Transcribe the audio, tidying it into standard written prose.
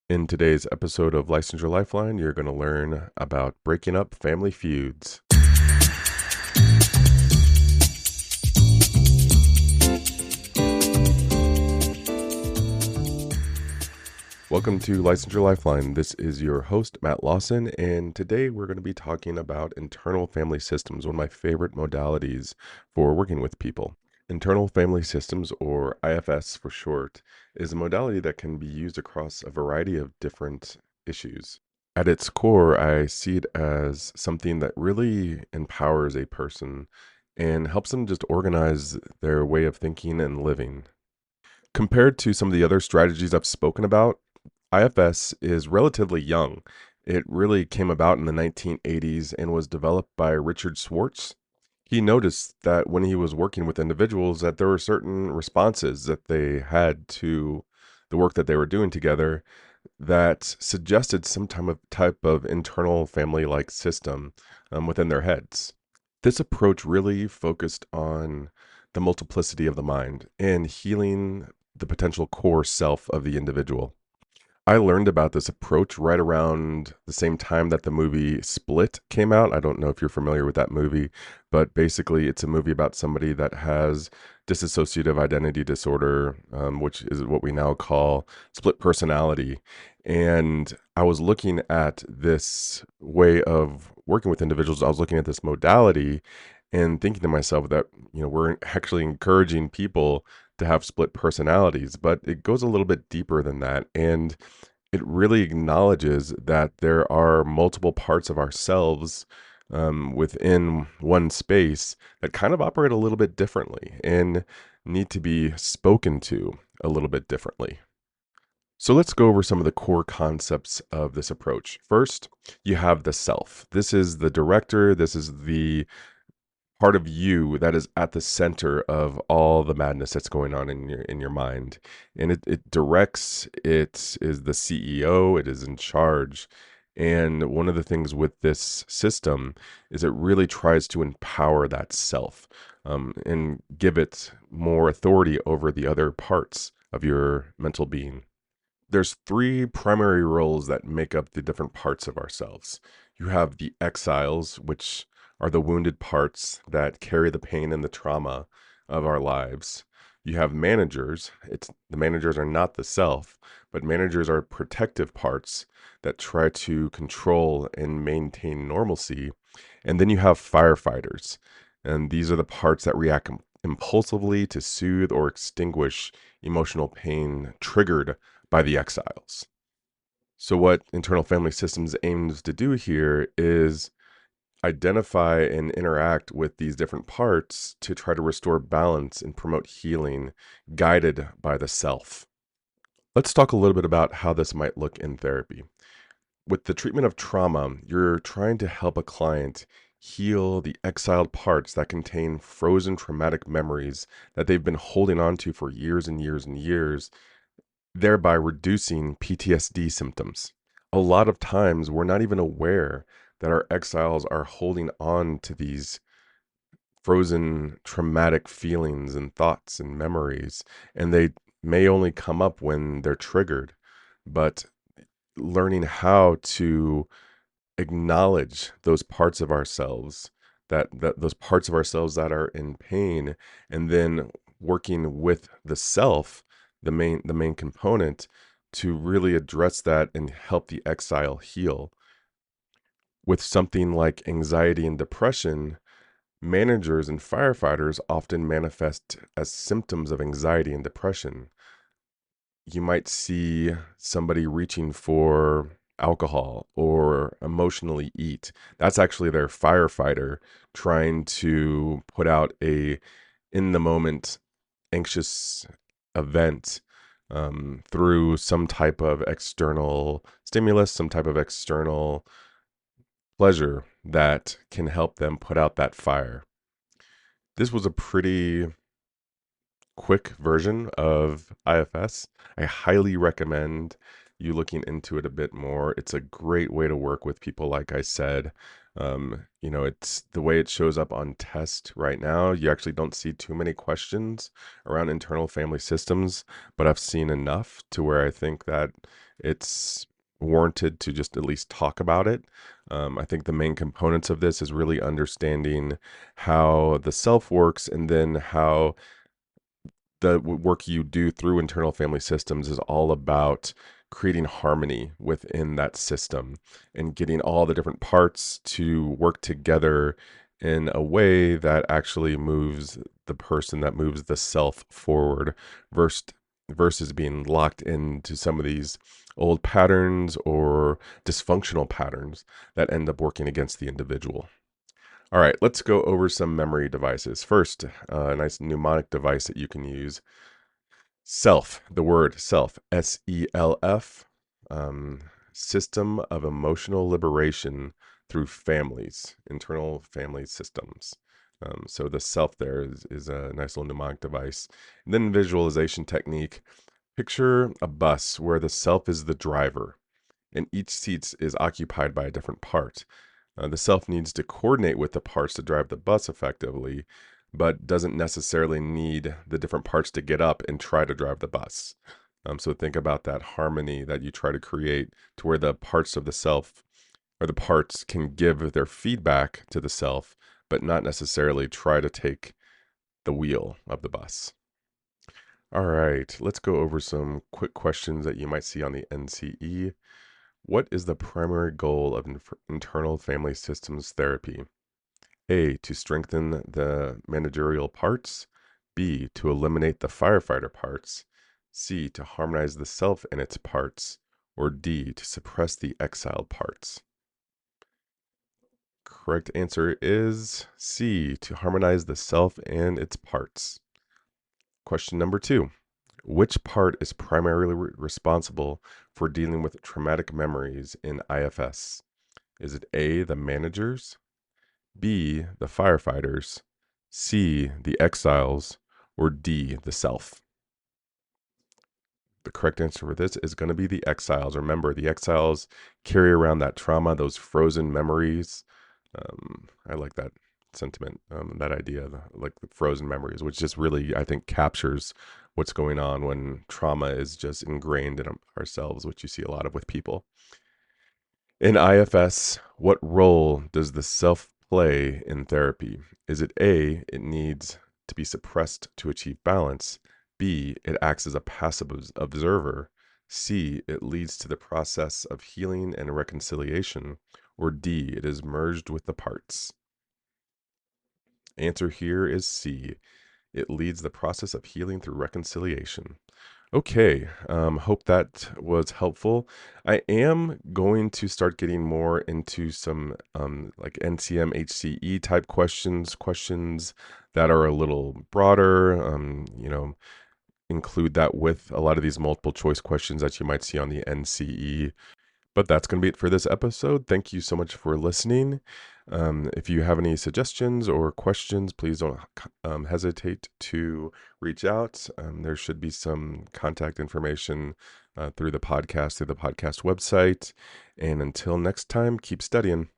In today's episode of Licensure Lifeline, you're going to learn about breaking up family feuds. Welcome to Licensure Lifeline. This is your host, Matt Lawson, and today we're going to be talking about internal family systems, one of my favorite modalities for working with people. Internal family systems, or IFS for short, is a modality that can be used across a variety of different issues. At its core, I see it as something that really empowers a person and helps them just organize their way of thinking and living. Compared to some of the other strategies I've spoken about, IFS is relatively young. It really came about in the 1980s and was developed by Richard Schwartz. He noticed that when he was working with individuals that there were certain responses that they had to the work that they were doing together that suggested some type of internal family-like system within their heads. This approach really focused on the multiplicity of the mind and healing the potential core self of the individual. I learned about this approach right around the same time that the movie Split came out. I don't know if you're familiar with that movie, but basically it's a movie about somebody that has dissociative identity disorder, which is what we now call split personality. And I was looking at this way of working with individuals. I was looking at this modality and thinking to myself that, we're actually encouraging people to have split personalities, but it goes a little bit deeper than that. And it really acknowledges that there are multiple parts of ourselves within one space that kind of operate a little bit differently and need to be spoken to a little bit differently. So let's go over some of the core concepts of this approach. First, you have the self. This is the director. This is the part of you that is at the center of all the madness that's going on in your mind. And it directs, it is the CEO, it is in charge. And one of the things with this system is it really tries to empower that self and give it more authority over the other parts of your mental being. There's three primary roles that make up the different parts of ourselves. You have the exiles, which are the wounded parts that carry the pain and the trauma of our lives. You have managers. The managers are not the self, but managers are protective parts that try to control and maintain normalcy. And then you have firefighters. And these are the parts that react impulsively to soothe or extinguish emotional pain triggered by the exiles. So, what internal family systems aims to do here is identify and interact with these different parts to try to restore balance and promote healing, guided by the self. Let's talk a little bit about how this might look in therapy. With the treatment of trauma, you're trying to help a client heal the exiled parts that contain frozen traumatic memories that they've been holding on to for years and years and years, thereby reducing PTSD symptoms. A lot of times, we're not even aware that our exiles are holding on to these frozen traumatic feelings and thoughts and memories, and they may only come up when they're triggered. But learning how to acknowledge those parts of ourselves, that those parts of ourselves that are in pain, and then working with the self, the main component, to really address that and help the exile heal. With something like anxiety and depression, managers and firefighters often manifest as symptoms of anxiety and depression. You might see somebody reaching for alcohol or emotionally eat. That's actually their firefighter trying to put out a in the moment anxious event through some type of external stimulus, some type of external pleasure that can help them put out that fire. This was a pretty quick version of IFS. I highly recommend you looking into it a bit more. It's a great way to work with people, like I said. It's the way it shows up on test right now. You actually don't see too many questions around internal family systems, but I've seen enough to where I think that it's warranted to just at least talk about it. I think the main components of this is really understanding how the self works, and then how the work you do through internal family systems is all about creating harmony within that system and getting all the different parts to work together in a way that actually moves the person, that moves the self forward, versus being locked into some of these old patterns or dysfunctional patterns that end up working against the individual. All right, let's go over some memory devices. First, a nice mnemonic device that you can use. Self, the word self, SELF, um, system of emotional liberation through families, internal family systems. So the self there is a nice little mnemonic device. And then visualization technique. Picture a bus where the self is the driver and each seat is occupied by a different part. The self needs to coordinate with the parts to drive the bus effectively, but doesn't necessarily need the different parts to get up and try to drive the bus. So think about that harmony that you try to create, to where the parts of the self, or the parts, can give their feedback to the self, but not necessarily try to take the wheel of the bus. All right, let's go over some quick questions that you might see on the NCE. What is the primary goal of internal family systems therapy? A, to strengthen the managerial parts. B, to eliminate the firefighter parts. C, to harmonize the self and its parts. Or D, to suppress the exiled parts. Correct answer is C, to harmonize the self and its parts. Question number 2. Which part is primarily responsible for dealing with traumatic memories in IFS? Is it A, the managers, B, the firefighters, C, the exiles, or D, the self? The correct answer for this is going to be the exiles. Remember, the exiles carry around that trauma, those frozen memories. I like that sentiment, that idea, like the frozen memories, which just really, I think, captures what's going on when trauma is just ingrained in ourselves, which you see a lot of with people. In IFS, what role does the self play in therapy? Is it A, it needs to be suppressed to achieve balance? B, it acts as a passive observer? C, it leads to the process of healing and reconciliation? Or D, it is merged with the parts? Answer here is C. It leads the process of healing through reconciliation. Okay, hope that was helpful. I am going to start getting more into some like NCM HCE type questions that are a little broader. Include that with a lot of these multiple choice questions that you might see on the NCE. But that's going to be it for this episode. Thank you so much for listening. If you have any suggestions or questions, please don't hesitate to reach out. There should be some contact information through the podcast website. And until next time, keep studying.